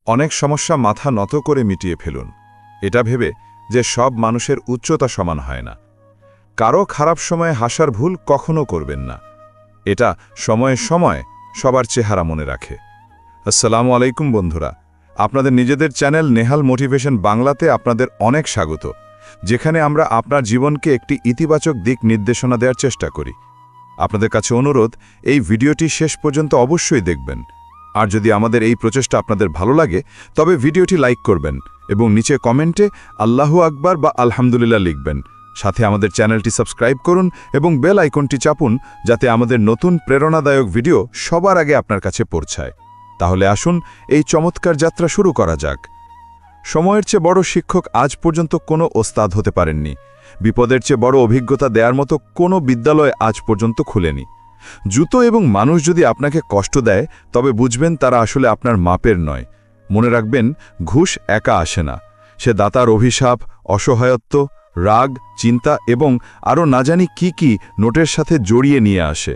অনেক সমস্যা মাথা নত করে মিটিয়ে ফেলুন, এটা ভেবে যে সব মানুষের উচ্চতা সমান হয় না। কারো খারাপ সময়ে হাসার ভুল কখনো করবেন না। এটা সময়ে সময় সবার চেহারা মনে রাখে। আসসালামু আলাইকুম বন্ধুরা, আপনাদের নিজেদের চ্যানেল নেহাল মোটিভেশন বাংলাতে আপনাদের অনেক স্বাগত, যেখানে আমরা আপনার জীবনকে একটি ইতিবাচক দিক নির্দেশনা দেওয়ার চেষ্টা করি। আপনাদের কাছে অনুরোধ, এই ভিডিওটি শেষ পর্যন্ত অবশ্যই দেখবেন। আর যদি আমাদের এই প্রচেষ্টা আপনাদের ভালো লাগে, তবে ভিডিওটি লাইক করবেন এবং নিচে কমেন্টে আল্লাহু আকবার বা আলহামদুলিল্লাহ লিখবেন। সাথে আমাদের চ্যানেলটি সাবস্ক্রাইব করুন এবং বেল আইকনটি চাপুন, যাতে আমাদের নতুন প্রেরণাদায়ক ভিডিও সবার আগে আপনার কাছে পৌঁছায়। তাহলে আসুন এই চমৎকার যাত্রা শুরু করা যাক। সময়ের চেয়ে বড় শিক্ষক আজ পর্যন্ত কোনো ওস্তাদ হতে পারেননি। বিপদের চেয়ে বড় অভিজ্ঞতা দেওয়ার মতো কোনো বিদ্যালয় আজ পর্যন্ত খুলেনি। জুতো এবং মানুষ যদি আপনাকে কষ্ট দেয়, তবে বুঝবেন তারা আসলে আপনার মাপের নয়। মনে রাখবেন, ঘুষ একা আসে না। সে দাতার অভিশাপ, অসহায়ত্ব, রাগ, চিন্তা এবং আরও না জানি কি নোটের সাথে জড়িয়ে নিয়ে আসে।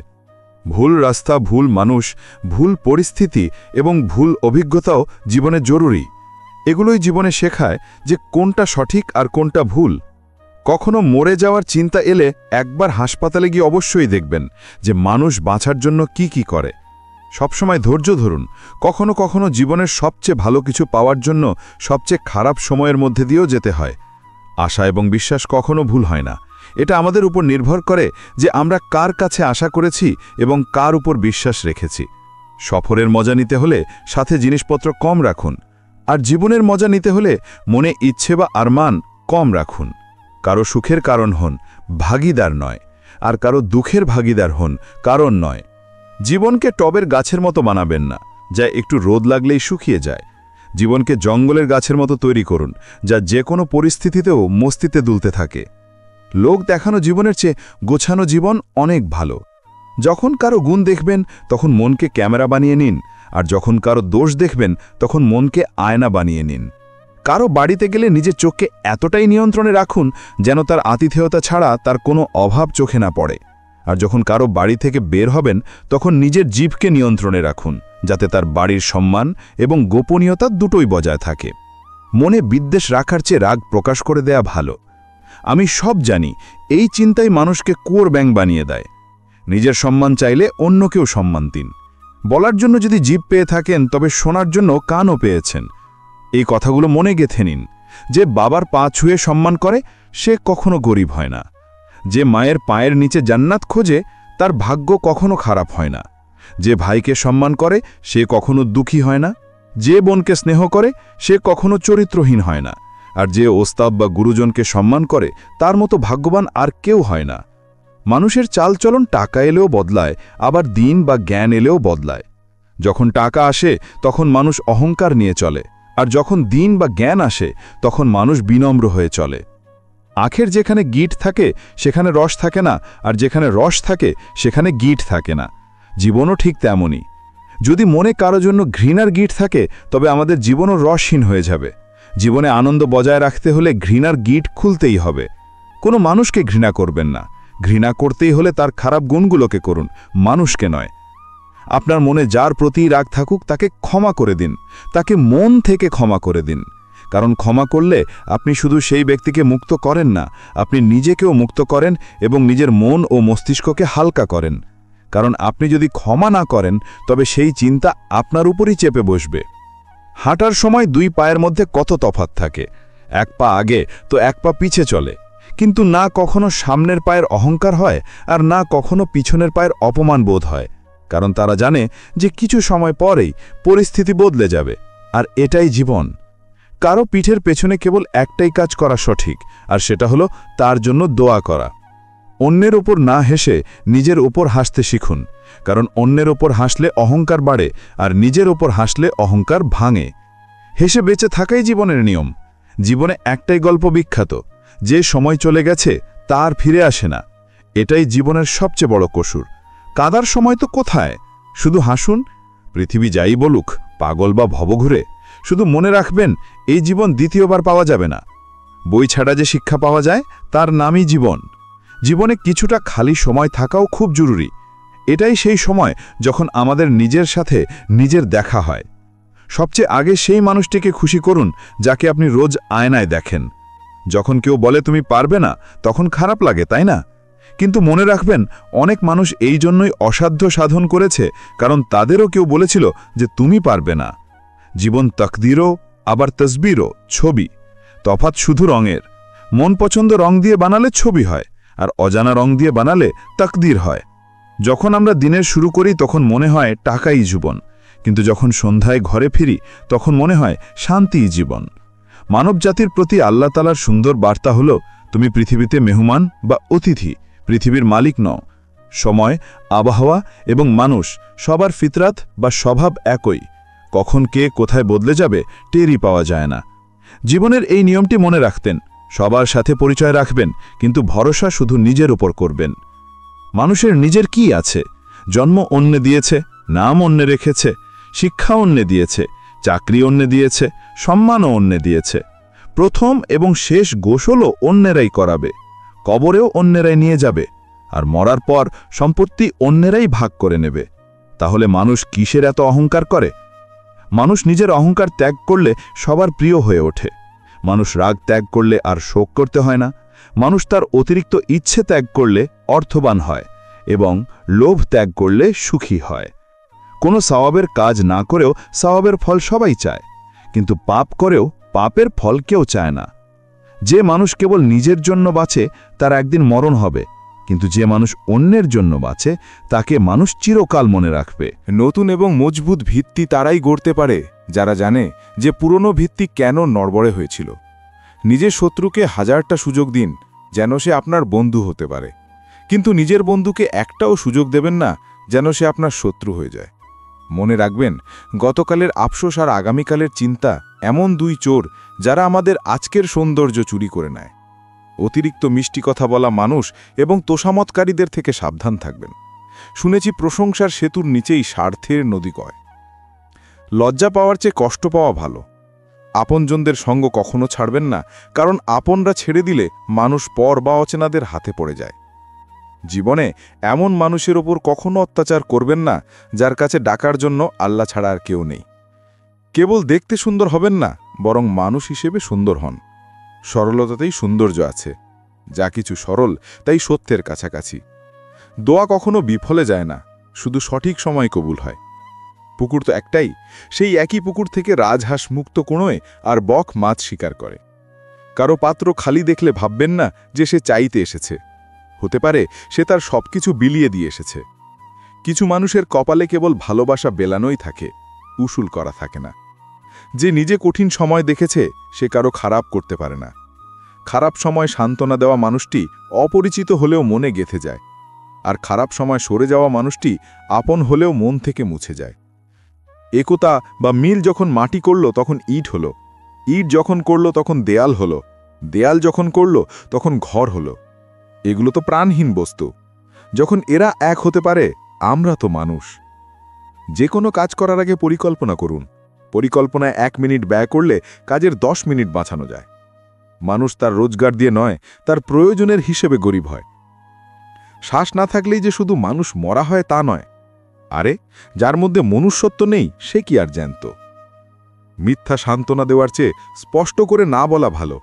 ভুল রাস্তা, ভুল মানুষ, ভুল পরিস্থিতি এবং ভুল অভিজ্ঞতাও জীবনে জরুরি। এগুলোই জীবনে শেখায় যে কোনটা সঠিক আর কোনটা ভুল। কখনো মরে যাওয়ার চিন্তা এলে একবার হাসপাতালে গিয়ে অবশ্যই দেখবেন যে মানুষ বাঁচার জন্য কি করে। সবসময় ধৈর্য ধরুন। কখনো কখনো জীবনের সবচেয়ে ভালো কিছু পাওয়ার জন্য সবচেয়ে খারাপ সময়ের মধ্যে দিয়েও যেতে হয়। আশা এবং বিশ্বাস কখনো ভুল হয় না। এটা আমাদের উপর নির্ভর করে যে আমরা কার কাছে আশা করেছি এবং কার উপর বিশ্বাস রেখেছি। সফরের মজা নিতে হলে সাথে জিনিসপত্র কম রাখুন, আর জীবনের মজা নিতে হলে মনে ইচ্ছে বা আরমান কম রাখুন। কারো সুখের কারণ হন, ভাগীদার নয়, আর কারো দুঃখের ভাগীদার হন, কারণ নয়। জীবনকে টবের গাছের মতো বানাবেন না, যা একটু রোদ লাগলেই শুকিয়ে যায়। জীবনকে জঙ্গলের গাছের মতো তৈরি করুন, যা যে কোনো পরিস্থিতিতেও মস্তিতে দুলতে থাকে। লোক দেখানো জীবনের চেয়ে গোছানো জীবন অনেক ভালো। যখন কারো গুণ দেখবেন, তখন মনকে ক্যামেরা বানিয়ে নিন, আর যখন কারো দোষ দেখবেন, তখন মনকে আয়না বানিয়ে নিন। কারো বাড়িতে গেলে নিজের চোখকে এতটাই নিয়ন্ত্রণে রাখুন যেন তার আতিথেয়তা ছাড়া তার কোনো অভাব চোখে না পড়ে। আর যখন কারো বাড়ি থেকে বের হবেন, তখন নিজের জিভকে নিয়ন্ত্রণে রাখুন, যাতে তার বাড়ির সম্মান এবং গোপনীয়তা দুটোই বজায় থাকে। মনে বিদ্বেষ রাখার চেয়ে রাগ প্রকাশ করে দেয়া ভালো। আমি সব জানি, এই চিন্তাই মানুষকে কুয়োর ব্যাঙ বানিয়ে দেয়। নিজের সম্মান চাইলে অন্যকেও সম্মান দিন। বলার জন্য যদি জিভ পেয়ে থাকেন, তবে শোনার জন্য কানও পেয়েছেন। এই কথাগুলো মনে গেঁথে নিন। যে বাবার পা ছুঁয়ে সম্মান করে, সে কখনো গরিব হয় না। যে মায়ের পায়ের নিচে জান্নাত খোঁজে, তার ভাগ্য কখনো খারাপ হয় না। যে ভাইকে সম্মান করে, সে কখনো দুঃখী হয় না। যে বোনকে স্নেহ করে, সে কখনো চরিত্রহীন হয় না। আর যে ওস্তাদ বা গুরুজনকে সম্মান করে, তার মতো ভাগ্যবান আর কেউ হয় না। মানুষের চালচলন টাকা এলেও বদলায়, আবার দিন বা জ্ঞান এলেও বদলায়। যখন টাকা আসে, তখন মানুষ অহংকার নিয়ে চলে, আর যখন দিন বা জ্ঞান আসে, তখন মানুষ বিনম্র হয়ে চলে। আখের যেখানে গিট থাকে, সেখানে রস থাকে না, আর যেখানে রস থাকে, সেখানে গিট থাকে না। জীবনও ঠিক তেমনই। যদি মনে কারো জন্য ঘৃণার গিট থাকে, তবে আমাদের জীবনও রসহীন হয়ে যাবে। জীবনে আনন্দ বজায় রাখতে হলে ঘৃণার গিট খুলতেই হবে। কোনো মানুষকে ঘৃণা করবেন না। ঘৃণা করতেই হলে তার খারাপ গুণগুলোকে করুন, মানুষকে নয়। আপনার মনে যার প্রতি রাগ থাকুক, তাকে ক্ষমা করে দিন। তাকে মন থেকে ক্ষমা করে দিন। কারণ ক্ষমা করলে আপনি শুধু সেই ব্যক্তিকে মুক্ত করেন না, আপনি নিজেকেও মুক্ত করেন এবং নিজের মন ও মস্তিষ্ককে হালকা করেন। কারণ আপনি যদি ক্ষমা না করেন, তবে সেই চিন্তা আপনার উপরই চেপে বসবে। হাঁটার সময় দুই পায়ের মধ্যে কত তফাৎ থাকে। এক পা আগে তো এক পা পিছে চলে, কিন্তু না কখনো সামনের পায়ের অহংকার হয়, আর না কখনো পিছনের পায়ের অপমান বোধ হয়। কারণ তারা জানে যে কিছু সময় পরেই পরিস্থিতি বদলে যাবে, আর এটাই জীবন। কারো পিঠের পেছনে কেবল একটাই কাজ করা সঠিক, আর সেটা হলো তার জন্য দোয়া করা। অন্যের ওপর না হেসে নিজের ওপর হাসতে শিখুন, কারণ অন্যের ওপর হাসলে অহংকার বাড়ে, আর নিজের ওপর হাসলে অহংকার ভাঙে। হেসে বেঁচে থাকাই জীবনের নিয়ম। জীবনে একটাই গল্প বিখ্যাত, যে সময় চলে গেছে তার ফিরে আসে না। এটাই জীবনের সবচেয়ে বড় কসুর। কাদার সময় তো কোথায়, শুধু হাসুন। পৃথিবী যাই বলুক, পাগল বা ভবঘুরে, শুধু মনে রাখবেন, এই জীবন দ্বিতীয়বার পাওয়া যাবে না। বই ছাড়া যে শিক্ষা পাওয়া যায়, তার নামই জীবন। জীবনে কিছুটা খালি সময় থাকাও খুব জরুরি। এটাই সেই সময় যখন আমাদের নিজের সাথে নিজের দেখা হয়। সবচেয়ে আগে সেই মানুষটিকে খুশি করুন যাকে আপনি রোজ আয়নায় দেখেন। যখন কেউ বলে তুমি পারবে না, তখন খারাপ লাগে, তাই না? কিন্তু মনে রাখবেন, অনেক মানুষ এই জন্যই অসাধ্য সাধন করেছে, কারণ তাদেরও কেউ বলেছিল যে তুমি পারবে না। জীবন তাকদীরও আবার তসবিরও, ছবি। তফাৎ শুধু রঙের। মন পছন্দ রং দিয়ে বানালে ছবি হয়, আর অজানা রং দিয়ে বানালে তাকদীর হয়। যখন আমরা দিনের শুরু করি তখন মনে হয় টাকাই জীবন, কিন্তু যখন সন্ধ্যায় ঘরে ফিরি তখন মনে হয় শান্তিই জীবন। মানবজাতির প্রতি আল্লাহ তাআলার সুন্দর বার্তা হল, তুমি পৃথিবীতে মেহমান বা অতিথি, পৃথিবীর মালিক নও। সময়, আবহাওয়া এবং মানুষ সবার ফিতরাত বা স্বভাব একই। কখন কে কোথায় বদলে যাবে টেরই পাওয়া যায় না। জীবনের এই নিয়মটি মনে রাখতেন, সবার সাথে পরিচয় রাখবেন, কিন্তু ভরসা শুধু নিজের উপর করবেন। মানুষের নিজের কি আছে? জন্ম অন্যে দিয়েছে, নাম অন্যে রেখেছে, শিক্ষা অন্যে দিয়েছে, চাকরি অন্যে দিয়েছে, সম্মানও অন্যে দিয়েছে। প্রথম এবং শেষ গোসলও অন্যেরাই করাবে, কবরেও অন্যেরাই নিয়ে যাবে, আর মরার পর সম্পত্তি অন্যেরাই ভাগ করে নেবে। তাহলে মানুষ কিসের এত অহংকার করে? মানুষ নিজের অহংকার ত্যাগ করলে সবার প্রিয় হয়ে ওঠে। মানুষ রাগ ত্যাগ করলে আর শোক করতে হয় না। মানুষ তার অতিরিক্ত ইচ্ছে ত্যাগ করলে অর্থবান হয়, এবং লোভ ত্যাগ করলে সুখী হয়। কোনো সওয়াবের কাজ না করেও সওয়াবের ফল সবাই চায়, কিন্তু পাপ করেও পাপের ফল কেউ চায় না। যে মানুষ কেবল নিজের জন্য বাঁচে তার একদিন মরণ হবে, কিন্তু যে মানুষ অন্যের জন্য বাঁচে তাকে মানুষ চিরকাল মনে রাখবে। নতুন এবং মজবুত ভিত্তি তারাই গড়তে পারে যারা জানে যে পুরনো ভিত্তি কেন নড়বড়ে হয়েছিল। নিজের শত্রুকে হাজারটা সুযোগ দিন যেন সে আপনার বন্ধু হতে পারে, কিন্তু নিজের বন্ধুকে একটাও সুযোগ দেবেন না যেন সে আপনার শত্রু হয়ে যায়। মনে রাখবেন, গতকালের আফসোস আর আগামীকালের চিন্তা এমন দুই চোর যারা আমাদের আজকের সৌন্দর্য চুরি করে নেয়। অতিরিক্ত মিষ্টি কথা বলা মানুষ এবং তোষামতকারীদের থেকে সাবধান থাকবেন। শুনেছি প্রশংসার সেতুর নিচেই স্বার্থের নদী কয়। লজ্জা পাওয়ার চেয়ে কষ্ট পাওয়া ভালো। আপনজনদের সঙ্গ কখনো ছাড়বেন না, কারণ আপনরা ছেড়ে দিলে মানুষ পর বা অচেনাদের হাতে পড়ে যায়। জীবনে এমন মানুষের ওপর কখনো অত্যাচার করবেন না যার কাছে ডাকার জন্য আল্লাহ ছাড়া আর কেউ নেই। কেবল দেখতে সুন্দর হবেন না, বরং মানুষ হিসেবে সুন্দর হন। সরলতাতেই সৌন্দর্য আছে। যা কিছু সরল তাই সত্যের কাছাকাছি। দোয়া কখনো বিফলে যায় না, শুধু সঠিক সময় কবুল হয়। পুকুর তো একটাই, সেই একই পুকুর থেকে রাজহাঁস মুক্ত কোণোয় আর বক মাছ শিকার করে। কারো পাত্র খালি দেখলে ভাববেন না যে সে চাইতে এসেছে। হতে পারে সে তার সবকিছু বিলিয়ে দিয়ে এসেছে। কিছু মানুষের কপালে কেবল ভালোবাসা বেলানোই থাকে, উসুল করা থাকে না। যে নিজে কঠিন সময় দেখেছে সে কারো খারাপ করতে পারে না। খারাপ সময় সান্ত্বনা দেওয়া মানুষটি অপরিচিত হলেও মনে গেঁথে যায়, আর খারাপ সময় সরে যাওয়া মানুষটি আপন হলেও মন থেকে মুছে যায়। একতা বা মিল যখন মাটি করল তখন ইট হলো, ইট যখন করল তখন দেয়াল হলো, দেয়াল যখন করল তখন ঘর হলো। এগুলো তো প্রাণহীন বস্তু। যখন এরা এক হতে পারে, আমরা তো মানুষ। যে কোনো কাজ করার আগে পরিকল্পনা করুন। পরিকল্পনায় 1 মিনিট ব্যয় করলে কাজের 10 মিনিট বাঁচানো যায়। মানুষ তার রোজগার দিয়ে নয়, তার প্রয়োজনের হিসেবে গরিব হয়। শ্বাস না থাকলেই যে শুধু মানুষ মরা হয় তা নয়। আরে, যার মধ্যে মনুষ্যত্ব নেই সে কি আর জ্যান্ত? মিথ্যা সান্ত্বনা দেওয়ার চেয়ে স্পষ্ট করে না বলা ভালো।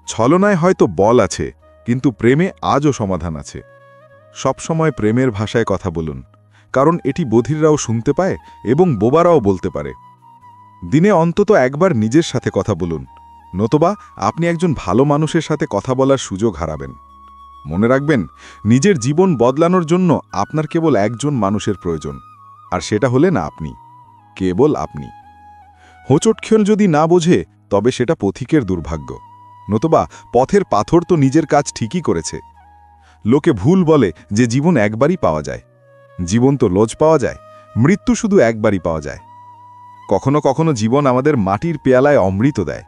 ছলনায় হয়তো বল আছে, কিন্তু প্রেমে আজও সমাধান আছে। সবসময় প্রেমের ভাষায় কথা বলুন, কারণ এটি বধিররাও শুনতে পায় এবং বোবারাও বলতে পারে। দিনে অন্তত একবার নিজের সাথে কথা বলুন, নতুবা আপনি একজন ভালো মানুষের সাথে কথা বলার সুযোগ হারাবেন। মনে রাখবেন, নিজের জীবন বদলানোর জন্য আপনার কেবল একজন মানুষের প্রয়োজন, আর সেটা হলেন আপনি, কেবল আপনি। হোঁচটক্ষণ যদি না বোঝে তবে সেটা পথিকের দুর্ভাগ্য, নতুবা পথের পাথর তো নিজের কাজ ঠিকই করেছে। লোকে ভুল বলে যে জীবন একবারই পাওয়া যায়। জীবন তো লোজ পাওয়া যায়, মৃত্যু শুধু একবারই পাওয়া যায়। কখনো কখনো জীবন আমাদের মাটির পেয়ালায় অমৃত দেয়,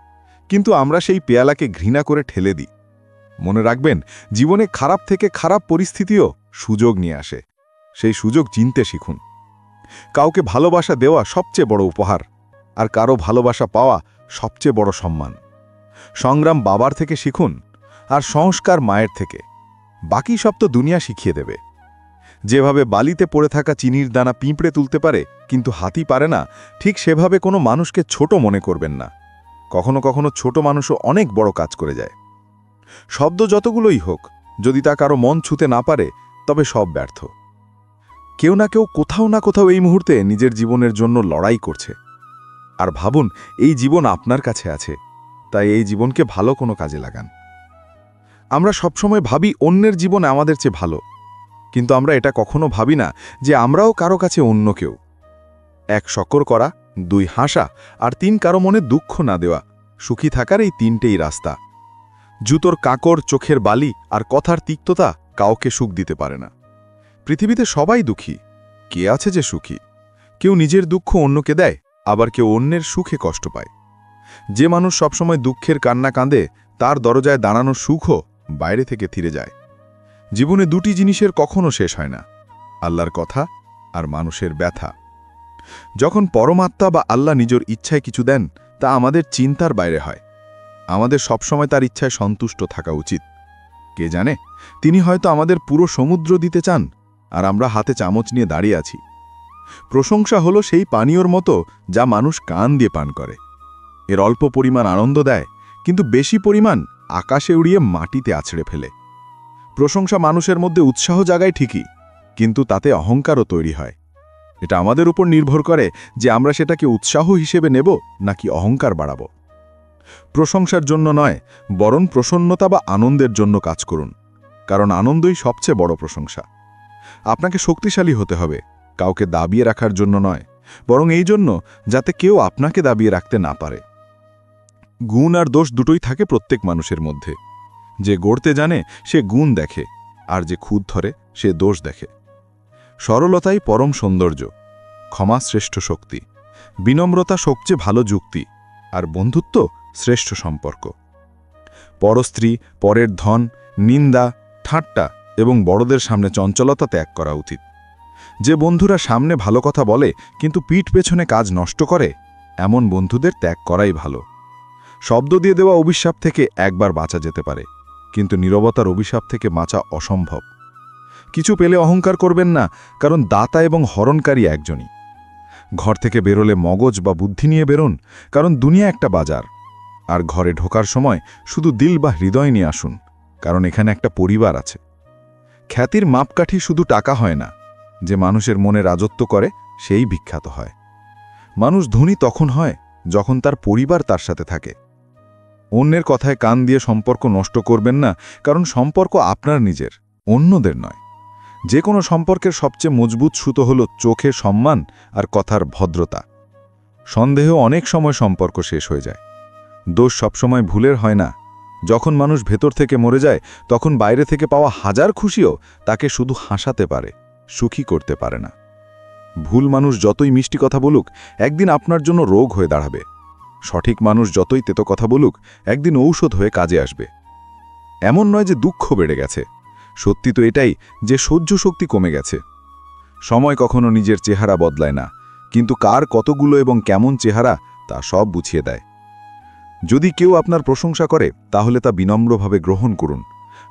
কিন্তু আমরা সেই পেয়ালাকে ঘৃণা করে ঠেলে দিই। মনে রাখবেন, জীবনে খারাপ থেকে খারাপ পরিস্থিতিও সুযোগ নিয়ে আসে। সেই সুযোগ চিনতে শিখুন। কাউকে ভালোবাসা দেওয়া সবচেয়ে বড় উপহার, আর কারো ভালোবাসা পাওয়া সবচেয়ে বড় সম্মান। সংগ্রাম বাবার থেকে শিখুন, আর সংস্কার মায়ের থেকে। বাকি সব তো দুনিয়া শিখিয়ে দেবে। যেভাবে বালিতে পড়ে থাকা চিনির দানা পিঁপড়ে তুলতে পারে কিন্তু হাতি পারে না, ঠিক সেভাবে কোনো মানুষকে ছোট মনে করবেন না। কখনো কখনো ছোট মানুষও অনেক বড় কাজ করে যায়। শব্দ যতগুলোই হোক, যদি তা কারো মন ছুতে না পারে, তবে সব ব্যর্থ। কেউ না কেউ কোথাও না কোথাও এই মুহূর্তে নিজের জীবনের জন্য লড়াই করছে। আর ভাবুন, এই জীবন আপনার কাছে আছে, তাই এই জীবনকে ভালো কোনো কাজে লাগান। আমরা সবসময় ভাবি অন্যের জীবন আমাদের চেয়ে ভালো, কিন্তু আমরা এটা কখনো ভাবি না যে আমরাও কারো কাছে অন্য কেউ। 1 শকর করা, 2 হাসা, আর 3 কারো মনে দুঃখ না দেওয়া, সুখী থাকার এই 3টেই রাস্তা। জুতোর কাকর, চোখের বালি আর কথার তিক্ততা কাউকে সুখ দিতে পারে না। পৃথিবীতে সবাই দুঃখী, কে আছে যে সুখী? কেউ নিজের দুঃখ অন্যকে দেয়, আবার কেউ অন্যের সুখে কষ্ট পায়। যে মানুষ সবসময় দুঃখের কান্না কাঁদে, তার দরজায় দাঁড়ানোর সুখও বাইরে থেকে থিরে যায়। জীবনে 2টি জিনিসের কখনো শেষ হয় না, আল্লাহর কথা আর মানুষের ব্যথা। যখন পরমাত্মা বা আল্লাহ নিজের ইচ্ছায় কিছু দেন, তা আমাদের চিন্তার বাইরে হয়। আমাদের সবসময় তার ইচ্ছায় সন্তুষ্ট থাকা উচিত। কে জানে, তিনি হয়তো আমাদের পুরো সমুদ্র দিতে চান, আর আমরা হাতে চামচ নিয়ে দাঁড়িয়ে আছি। প্রশংসা হলো সেই পানীয়র মতো যা মানুষ কান দিয়ে পান করে। এর অল্প পরিমাণ আনন্দ দেয়, কিন্তু বেশি পরিমাণ আকাশে উড়িয়ে মাটিতে আছড়ে ফেলে। প্রশংসা মানুষের মধ্যে উৎসাহ জাগায় ঠিকই, কিন্তু তাতে অহংকারও তৈরি হয়। এটা আমাদের উপর নির্ভর করে যে আমরা সেটাকে উৎসাহ হিসেবে নেব নাকি অহংকার বাড়াব। প্রশংসার জন্য নয়, বরং প্রসন্নতা বা আনন্দের জন্য কাজ করুন, কারণ আনন্দই সবচেয়ে বড় প্রশংসা। আপনাকে শক্তিশালী হতে হবে, কাউকে দাবিয়ে রাখার জন্য নয়, বরং এই জন্য যাতে কেউ আপনাকে দাবিয়ে রাখতে না পারে। গুণ আর দোষ দুটোই থাকে প্রত্যেক মানুষের মধ্যে। যে গড়তে জানে সে গুণ দেখে, আর যে খুদ ধরে সে দোষ দেখে। সরলতাই পরম সৌন্দর্য, ক্ষমা শ্রেষ্ঠ শক্তি, বিনম্রতা সবচেয়ে ভালো যুক্তি, আর বন্ধুত্ব শ্রেষ্ঠ সম্পর্ক। পরস্ত্রী, পরের ধন, নিন্দা, ঠাট্টা এবং বড়দের সামনে চঞ্চলতা ত্যাগ করা উচিত। যে বন্ধুরা সামনে ভালো কথা বলে কিন্তু পিঠ পেছনে কাজ নষ্ট করে, এমন বন্ধুদের ত্যাগ করাই ভালো। শব্দ দিয়ে দেওয়া অভিশাপ থেকে একবার বাঁচা যেতে পারে, কিন্তু নীরবতার অভিশাপ থেকে বাঁচা অসম্ভব। কিছু পেলে অহংকার করবেন না, কারণ দাতা এবং হরণকারী একজনই। ঘর থেকে বেরোলে মগজ বা বুদ্ধি নিয়ে বেরোন, কারণ দুনিয়া একটা বাজার। আর ঘরে ঢোকার সময় শুধু দিল বা হৃদয় নিয়ে আসুন, কারণ এখানে একটা পরিবার আছে। খ্যাতির মাপকাঠি শুধু টাকা হয় না, যে মানুষের মনে রাজত্ব করে সেই বিখ্যাত হয়। মানুষ ধনী তখন হয় যখন তার পরিবার তার সাথে থাকে। অন্যের কথায় কান দিয়ে সম্পর্ক নষ্ট করবেন না, কারণ সম্পর্ক আপনার নিজের, অন্যদের নয়। যে কোনো সম্পর্কের সবচেয়ে মজবুত সুতো হল চোখে সম্মান আর কথার ভদ্রতা। সন্দেহ অনেক সময় সম্পর্ক শেষ হয়ে যায়। দোষ সবসময় ভুলের হয় না। যখন মানুষ ভেতর থেকে মরে যায়, তখন বাইরে থেকে পাওয়া হাজার খুশিও তাকে শুধু হাসাতে পারে, সুখী করতে পারে না। ভুল মানুষ যতই মিষ্টি কথা বলুক, একদিন আপনার জন্য রোগ হয়ে দাঁড়াবে। সঠিক মানুষ যতই তেতো কথা বলুক, একদিন ঔষধ হয়ে কাজে আসবে। এমন নয় যে দুঃখ বেড়ে গেছে, সত্যি তো এটাই যে সহ্য শক্তি কমে গেছে। সময় কখনো নিজের চেহারা বদলায় না, কিন্তু কার কতগুলো এবং কেমন চেহারা তা সব বুঝিয়ে দেয়। যদি কেউ আপনার প্রশংসা করে, তাহলে তা বিনম্রভাবে গ্রহণ করুন,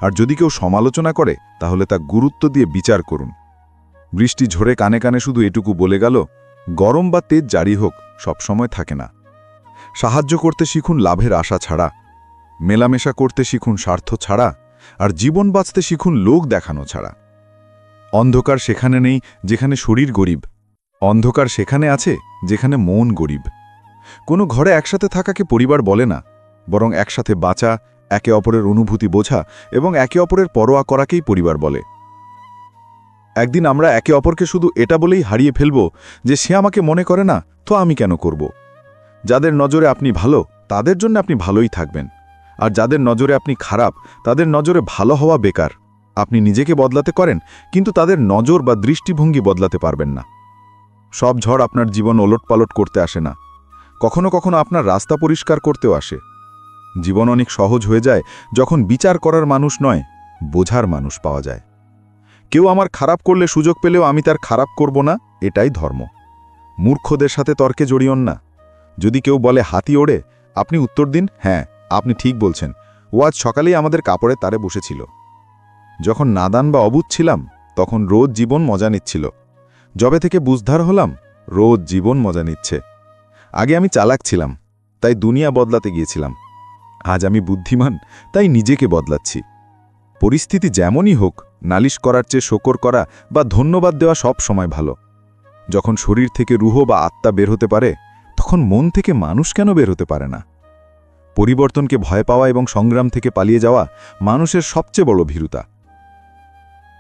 আর যদি কেউ সমালোচনা করে, তাহলে তা গুরুত্ব দিয়ে বিচার করুন। বৃষ্টি ঝরে কানে কানে শুধু এটুকু বলে গেল, গরম বা তেজ জারি হোক, সবসময় থাকে না। সাহায্য করতে শিখুন লাভের আশা ছাড়া, মেলামেশা করতে শিখুন স্বার্থ ছাড়া, আর জীবন বাঁচতে শিখুন লোক দেখানো ছাড়া। অন্ধকার সেখানে নেই যেখানে শরীর গরিব, অন্ধকার সেখানে আছে যেখানে মন গরিব। কোনো ঘরে একসাথে থাকাকে পরিবার বলে না, বরং একসাথে বাঁচা, একে অপরের অনুভূতি বোঝা এবং একে অপরের পরোয়া করাকেই পরিবার বলে। একদিন আমরা একে অপরকে শুধু এটা বলেই হারিয়ে ফেলব যে সে আমাকে মনে করে না, তো আমি কেন করব। যাদের নজরে আপনি ভালো, তাদের জন্য আপনি ভালোই থাকবেন, আর যাদের নজরে আপনি খারাপ, তাদের নজরে ভালো হওয়া বেকার। আপনি নিজেকে বদলাতে করেন, কিন্তু তাদের নজর বা দৃষ্টিভঙ্গি বদলাতে পারবেন না। সব ঝড় আপনার জীবন ওলটপালট করতে আসে না, কখনো কখনো আপনার রাস্তা পরিষ্কার করতেও আসে। জীবন অনেক সহজ হয়ে যায় যখন বিচার করার মানুষ নয়, বোঝার মানুষ পাওয়া যায়। কেউ আমার খারাপ করলে সুযোগ পেলেও আমি তার খারাপ করব না, এটাই ধর্ম। মূর্খদের সাথে তর্কে জড়িয়ন না। যদি কেউ বলে হাতি ওড়ে, আপনি উত্তর দিন, হ্যাঁ আপনি ঠিক বলছেন, ও আজ সকালেই আমাদের কাপড়ের তারে বসেছিল। যখন নাদান বা অবুঝ ছিলাম, তখন রোজ জীবন মজা নিচ্ছিল। যবে থেকে বুঝদার হলাম, রোজ জীবন মজা নিচ্ছে। আগে আমি চালাক ছিলাম, তাই দুনিয়া বদলাতে গিয়েছিলাম। আজ আমি বুদ্ধিমান, তাই নিজেকে বদলাচ্ছি। পরিস্থিতি যেমনই হোক, নালিশ করার চেয়ে শকর করা বা ধন্যবাদ দেওয়া সব সময় ভালো। যখন শরীর থেকে রুহ বা আত্মা বের হতে পারে, তখন মন থেকে মানুষ কেন বের হতে পারে না? পরিবর্তনকে ভয় পাওয়া এবং সংগ্রাম থেকে পালিয়ে যাওয়া মানুষের সবচেয়ে বড় ভীরুতা।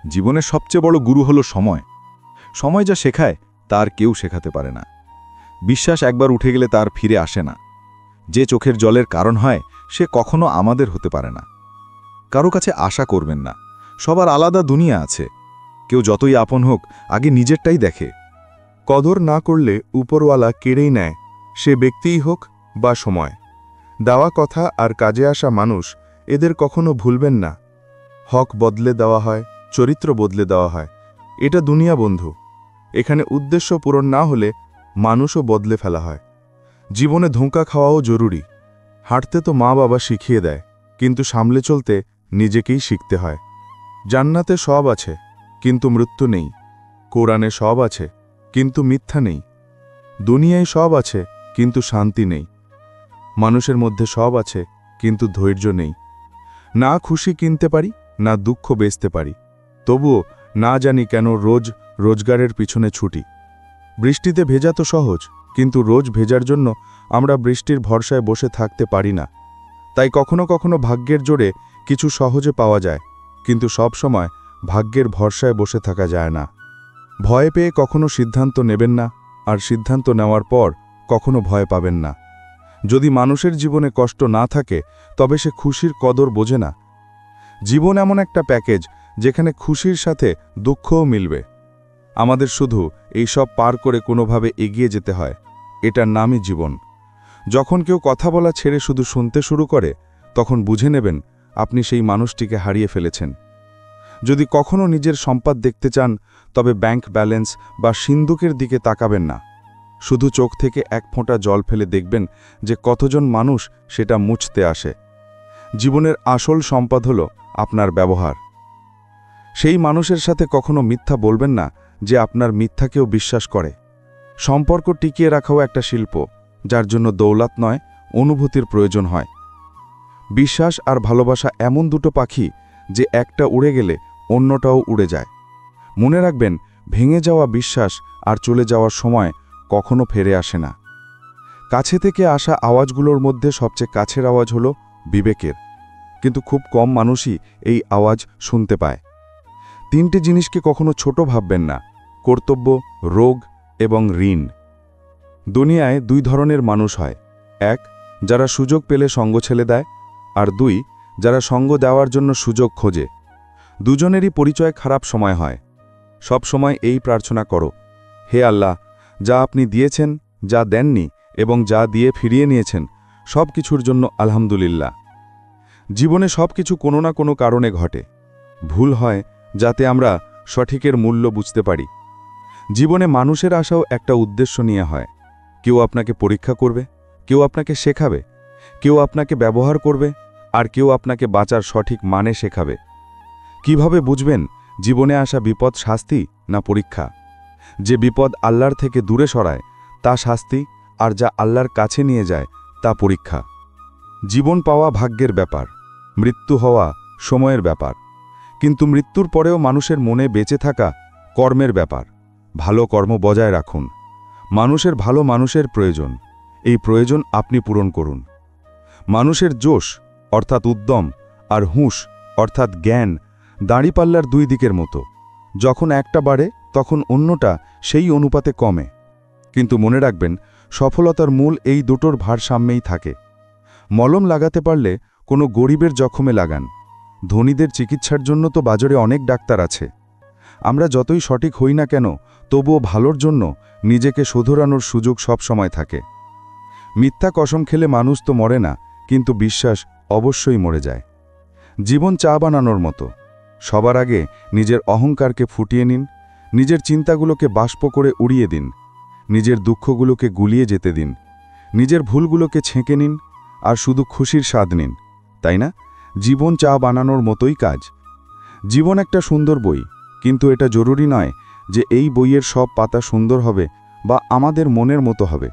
জীবনের সবচেয়ে বড় গুরু হল সময়। সময় যা শেখায় তার কেউ শেখাতে পারে না। বিশ্বাস একবার উঠে গেলে তার ফিরে আসে না। যে চোখের জলের কারণ হয়, সে কখনো আমাদের হতে পারে না। কারো কাছে আশা করবেন না, সবার আলাদা দুনিয়া আছে। কেউ যতই আপন হোক, আগে নিজেরটাই দেখে। কদর না করলে উপরওয়ালা কেড়েই নেয়, সে ব্যক্তিই হোক বা সময়। দেওয়া কথা আর কাজে আসা মানুষ, এদের কখনো ভুলবেন না। হক বদলে দেওয়া হয়, চরিত্র বদলে দেওয়া হয়। এটা দুনিয়া বন্ধু। এখানে উদ্দেশ্য পূরণ না হলে মানুষও বদলে ফেলা হয়। জীবনে ধোঁকা খাওয়াও জরুরি। হাঁটতে তো মা বাবা শিখিয়ে দেয়, কিন্তু সামলে চলতে নিজেকেই শিখতে হয়। জান্নাতে সব আছে, কিন্তু মৃত্যু নেই। কোরআনে সব আছে, কিন্তু মিথ্যা নেই। দুনিয়ায় সব আছে, কিন্তু শান্তি নেই। মানুষের মধ্যে সব আছে, কিন্তু ধৈর্য নেই। না খুশি কিনতে পারি, না দুঃখ বেচতে পারি, তবুও না জানি কেন রোজ রোজগারের পিছনে ছুটি। বৃষ্টিতে ভেজা তো সহজ, কিন্তু রোজ ভেজার জন্য আমরা বৃষ্টির ভরসায় বসে থাকতে পারি না। তাই কখনো কখনো ভাগ্যের জোরে কিছু সহজে পাওয়া যায়, কিন্তু সব সময় ভাগ্যের ভরসায় বসে থাকা যায় না। ভয় পেয়ে কখনো সিদ্ধান্ত নেবেন না, আর সিদ্ধান্ত নেওয়ার পর কখনো ভয় পাবেন না। যদি মানুষের জীবনে কষ্ট না থাকে, তবে সে খুশির কদর বোঝে না। জীবন এমন একটা প্যাকেজ, যেখানে খুশির সাথে দুঃখও মিলবে। আমাদের শুধু এই সব পার করে কোনোভাবে এগিয়ে যেতে হয়। এটার নামই জীবন। যখন কেউ কথা বলা ছেড়ে শুধু শুনতে শুরু করে, তখন বুঝে নেবেন আপনি সেই মানুষটিকে হারিয়ে ফেলেছেন। যদি কখনো নিজের সম্পদ দেখতে চান, তবে ব্যাংক ব্যালেন্স বা সিন্দুকের দিকে তাকাবেন না। শুধু চোখ থেকে এক ফোঁটা জল ফেলে দেখবেন যে কতজন মানুষ সেটা মুছতে আসে। জীবনের আসল সম্পদ হল আপনার ব্যবহার। সেই মানুষের সাথে কখনো মিথ্যা বলবেন না যে আপনার মিথ্যাকেও বিশ্বাস করে। সম্পর্ক টিকিয়ে রাখাও একটা শিল্প, যার জন্য দৌলত নয়, অনুভূতির প্রয়োজন হয়। বিশ্বাস আর ভালোবাসা এমন দুটো পাখি, যে একটা উড়ে গেলে অন্যটাও উড়ে যায়। মনে রাখবেন, ভেঙে যাওয়া বিশ্বাস আর চলে যাওয়ার সময় কখনো ফিরে আসে না। কাছে থেকে আসা আওয়াজগুলোর মধ্যে সবচেয়ে কাছের আওয়াজ হলো বিবেকের, কিন্তু খুব কম মানুষই এই আওয়াজ শুনতে পায়। তিনটে জিনিসকে কখনো ছোট ভাববেন না: কর্তব্য, রোগ এবং ঋণ। দুনিয়ায় দুই ধরনের মানুষ হয়। এক, যারা সুযোগ পেলে সঙ্গ ছেড়ে দেয়, আর দুই, যারা সঙ্গ দেওয়ার জন্য সুযোগ খোঁজে। দুজনেরই পরিচয় খারাপ সময় হয়। সব সময় এই প্রার্থনা করো: হে আল্লাহ, যা আপনি দিয়েছেন, যা দেননি এবং যা দিয়ে ফিরিয়ে নিয়েছেন, সব কিছুর জন্য আলহামদুলিল্লাহ। জীবনে সব কিছু কোনো না কোনো কারণে ঘটে। ভুল হয় যাতে আমরা সঠিকের মূল্য বুঝতে পারি। জীবনে মানুষের আশাও একটা উদ্দেশ্য নিয়ে হয়। কেউ আপনাকে পরীক্ষা করবে, কেউ আপনাকে শেখাবে, কেউ আপনাকে ব্যবহার করবে, আর কেউ আপনাকে বাঁচার সঠিক মানে শেখাবে। কিভাবে বুঝবেন জীবনে আসা বিপদ শাস্তি না পরীক্ষা? যে বিপদ আল্লাহর থেকে দূরে সরায় তা শাস্তি, আর যা আল্লাহর কাছে নিয়ে যায় তা পরীক্ষা। জীবন পাওয়া ভাগ্যের ব্যাপার, মৃত্যু হওয়া সময়ের ব্যাপার, কিন্তু মৃত্যুর পরেও মানুষের মনে বেঁচে থাকা কর্মের ব্যাপার। ভালো কর্ম বজায় রাখুন। মানুষের ভালো মানুষের প্রয়োজন, এই প্রয়োজন আপনি পূরণ করুন। মানুষের জোশ অর্থাৎ উদ্যম আর হুঁশ অর্থাৎ জ্ঞান দাঁড়িপাল্লার দুই দিকের মতো। যখন একটা বাড়ে, তখন অন্যটা সেই অনুপাতে কমে। কিন্তু মনে রাখবেন, সফলতার মূল এই দুটোর ভারসাম্যেই থাকে। মলম লাগাতে পারলে কোনো গরিবের জখমে লাগান। ধনীদের চিকিৎসার জন্য তো বাজারে অনেক ডাক্তার আছে। আমরা যতই সঠিক হই না কেন, তবুও ভালোর জন্য নিজেকে শোধরানোর সুযোগ সব সময় থাকে। মিথ্যা কসম খেলে মানুষ তো মরে না, কিন্তু বিশ্বাস অবশ্যই মরে যায়। জীবন চা বানানোর মতো। সবার আগে নিজের অহংকারকে ফুটিয়ে নিন, নিজের চিন্তাগুলোকে বাষ্প করে উড়িয়ে দিন, নিজের দুঃখগুলোকে গুলিয়ে যেতে দিন, নিজের ভুলগুলোকে ছেঁকে নিন, আর শুধু খুশির স্বাদ নিন। তাই না? জীবন চা বানানোর মতোই কাজ। জীবন একটা সুন্দর বই, কিন্তু এটা জরুরি নয় যে এই বইয়ের সব পাতা সুন্দর হবে বা আমাদের মনের মতো হবে।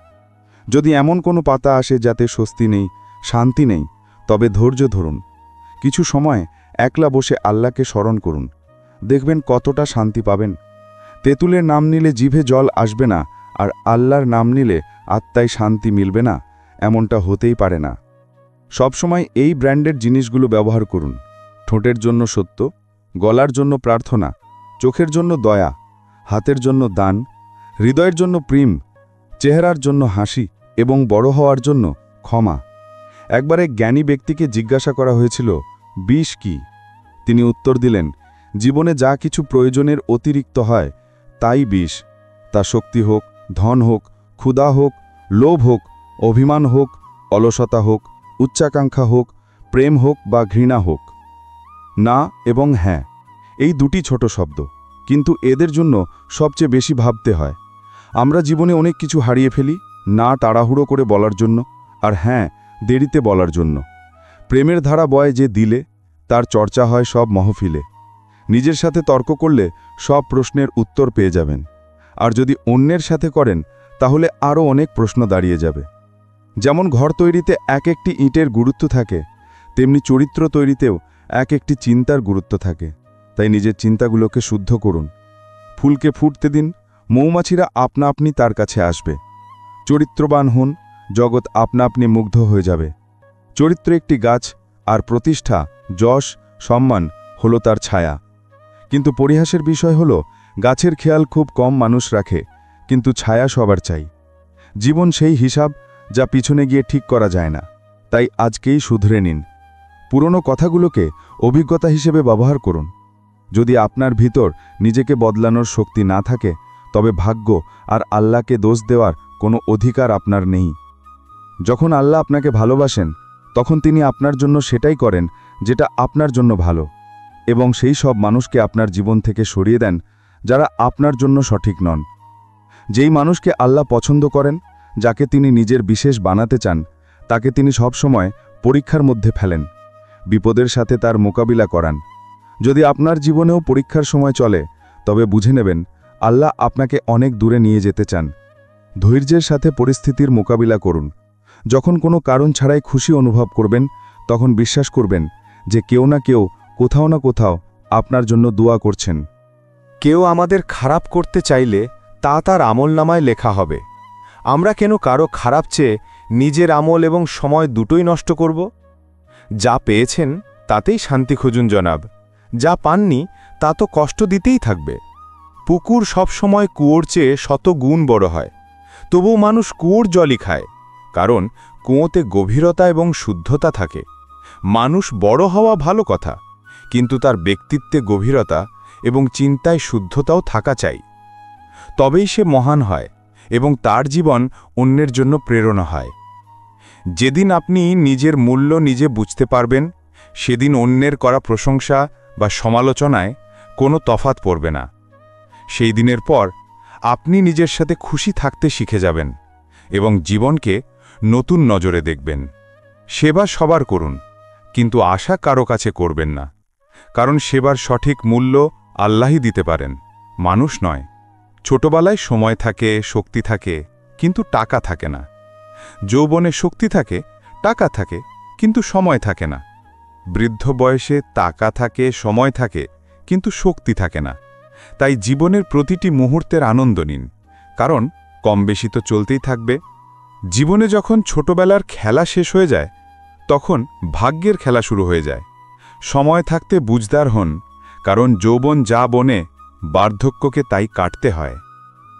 যদি এমন কোনো পাতা আসে যাতে স্বস্তি নেই, শান্তি নেই, তবে ধৈর্য ধরুন। কিছু সময় একলা বসে আল্লাহকে স্মরণ করুন, দেখবেন কতটা শান্তি পাবেন। তেঁতুলের নাম নিলে জিভে জল আসবে না, আর আল্লাহর নাম নিলে আত্মায় শান্তি মিলবে না, এমনটা হতেই পারে না। সবসময় এই ব্র্যান্ডের জিনিসগুলো ব্যবহার করুন। ঠোঁটের জন্য সত্য, গলার জন্য প্রার্থনা, চোখের জন্য দয়া, হাতের জন্য দান, হৃদয়ের জন্য প্রেম, চেহারার জন্য হাসি এবং বড় হওয়ার জন্য ক্ষমা। একবার এক জ্ঞানী ব্যক্তিকে জিজ্ঞাসা করা হয়েছিল, বিষ কি? তিনি উত্তর দিলেন, জীবনে যা কিছু প্রয়োজনের অতিরিক্ত হয় তাই বিষ। তা শক্তি হোক, ধন হোক, ক্ষুধা হোক, লোভ হোক, অভিমান হোক, অলসতা হোক, উচ্চাকাঙ্ক্ষা হোক, প্রেম হোক বা ঘৃণা হোক। না এবং হ্যাঁ, এই দুটি ছোট শব্দ, কিন্তু এদের জন্য সবচেয়ে বেশি ভাবতে হয়। আমরা জীবনে অনেক কিছু হারিয়ে ফেলি, না তাড়াহুড়ো করে বলার জন্য, আর হ্যাঁ দেরিতে বলার জন্য। প্রেমের ধারা বয় যে দিলে, তার চর্চা হয় সব মহফিলে। নিজের সাথে তর্ক করলে সব প্রশ্নের উত্তর পেয়ে যাবেন, আর যদি অন্যের সাথে করেন তাহলে আরও অনেক প্রশ্ন দাঁড়িয়ে যাবে। যেমন ঘর তৈরিতে এক একটি ইটের গুরুত্ব থাকে, তেমনি চরিত্র তৈরিতেও এক একটি চিন্তার গুরুত্ব থাকে। তাই নিজের চিন্তাগুলোকে শুদ্ধ করুন। ফুলকে ফুটতে দিন, মৌমাছিরা আপনা আপনি তার কাছে আসবে। চরিত্রবান হন, জগৎ আপনা আপনি মুগ্ধ হয়ে যাবে। চরিত্র একটি গাছ, আর প্রতিষ্ঠা, যশ, সম্মান হলো তার ছায়া। কিন্তু পরিহাসের বিষয় হলো, গাছের খেয়াল খুব কম মানুষ রাখে, কিন্তু ছায়া সবার চাই। জীবন সেই হিসাব যা পিছনে গিয়ে ঠিক করা যায় না। তাই আজকেই শুধরে নিন। পুরনো কথাগুলোকে অভিজ্ঞতা হিসেবে ব্যবহার করুন। যদি আপনার ভিতর নিজেকে বদলানোর শক্তি না থাকে, তবে ভাগ্য আর আল্লাহকে দোষ দেওয়ার কোনো অধিকার আপনার নেই। যখন আল্লাহ আপনাকে ভালোবাসেন, তখন তিনি আপনার জন্য সেটাই করেন যেটা আপনার জন্য ভালো, এবং সেই সব মানুষকে আপনার জীবন থেকে সরিয়ে দেন যারা আপনার জন্য সঠিক নন। যেই মানুষকে আল্লাহ পছন্দ করেন, যাকে তিনি নিজের বিশেষ বানাতে চান, তাকে তিনি সবসময় পরীক্ষার মধ্যে ফেলেন, বিপদের সাথে তার মোকাবিলা করান। যদি আপনার জীবনেও পরীক্ষার সময় চলে, তবে বুঝে নেবেন আল্লাহ আপনাকে অনেক দূরে নিয়ে যেতে চান। ধৈর্যের সাথে পরিস্থিতির মোকাবিলা করুন। যখন কোনো কারণ ছাড়াই খুশি অনুভব করবেন, তখন বিশ্বাস করবেন যে কেউ না কেউ, কোথাও না কোথাও আপনার জন্য দোয়া করছেন। কেউ আমাদের খারাপ করতে চাইলে তা তার আমলনামায় লেখা হবে। আমরা কেন কারো খারাপ চেয়ে নিজের আমল এবং সময় দুটোই নষ্ট করব? যা পেয়েছেন তাতেই শান্তি খুঁজুন জনাব, যা পাননি তা তো কষ্ট দিতেই থাকবে। পুকুর সব সময় কুয়োর চেয়ে শত গুণ বড় হয়, তবুও মানুষ কুয়োর জলই খায়, কারণ কুয়োতে গভীরতা এবং শুদ্ধতা থাকে। মানুষ বড় হওয়া ভালো কথা, কিন্তু তার ব্যক্তিত্বে গভীরতা এবং চিন্তায় শুদ্ধতাও থাকা চাই। তবেই সে মহান হয় এবং তার জীবন অন্যের জন্য প্রেরণা হয়। যেদিন আপনি নিজের মূল্য নিজে বুঝতে পারবেন, সেদিন অন্যের করা প্রশংসা বা সমালোচনায় কোনো তফাৎ পড়বে না। সেই দিনের পর আপনি নিজের সাথে খুশি থাকতে শিখে যাবেন এবং জীবনকে নতুন নজরে দেখবেন। সেবা সবার করুন, কিন্তু আশা কারো কাছে করবেন না, কারণ সেবার সঠিক মূল্য আল্লাহই দিতে পারেন, মানুষ নয়। ছোটবেলায় সময় থাকে, শক্তি থাকে, কিন্তু টাকা থাকে না। যৌবনে শক্তি থাকে, টাকা থাকে, কিন্তু সময় থাকে না। বৃদ্ধ বয়সে টাকা থাকে, সময় থাকে, কিন্তু শক্তি থাকে না। তাই জীবনের প্রতিটি মুহূর্তের আনন্দ নিন, কারণ কম বেশি তো চলতেই থাকবে। জীবনে যখন ছোটবেলার খেলা শেষ হয়ে যায়, তখন ভাগ্যের খেলা শুরু হয়ে যায়। সময় থাকতে বুঝদার হন, কারণ যৌবন যা বনে, বার্ধক্যকে তাই কাটতে হয়।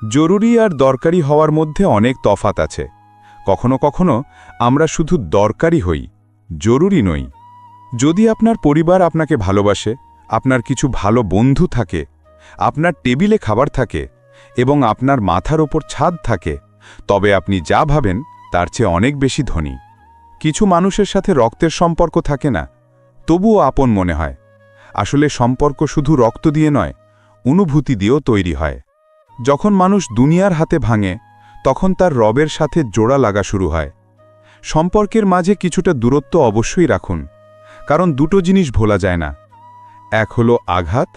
জরুরি আর দরকারি হওয়ার মধ্যে অনেক তফাৎ আছে। কখনো কখনো আমরা শুধু দরকারি হই, জরুরি নই। যদি আপনার পরিবার আপনাকে ভালোবাসে, আপনার কিছু ভালো বন্ধু থাকে, আপনার টেবিলে খাবার থাকে এবং আপনার মাথার ওপর ছাদ থাকে, তবে আপনি যা ভাবেন তার চেয়ে অনেক বেশি ধনী। কিছু মানুষের সাথে রক্তের সম্পর্ক থাকে না, তবুও আপন মনে হয়। আসলে সম্পর্ক শুধু রক্ত দিয়ে নয়, অনুভূতি দিয়েও তৈরি হয়। যখন মানুষ দুনিয়ার হাতে ভাঙে, তখন তার রবের সাথে জোড়া লাগা শুরু হয়। সম্পর্কের মাঝে কিছুটা দূরত্ব অবশ্যই রাখুন, কারণ দুটো জিনিস ভোলা যায় না। এক হলো আঘাত,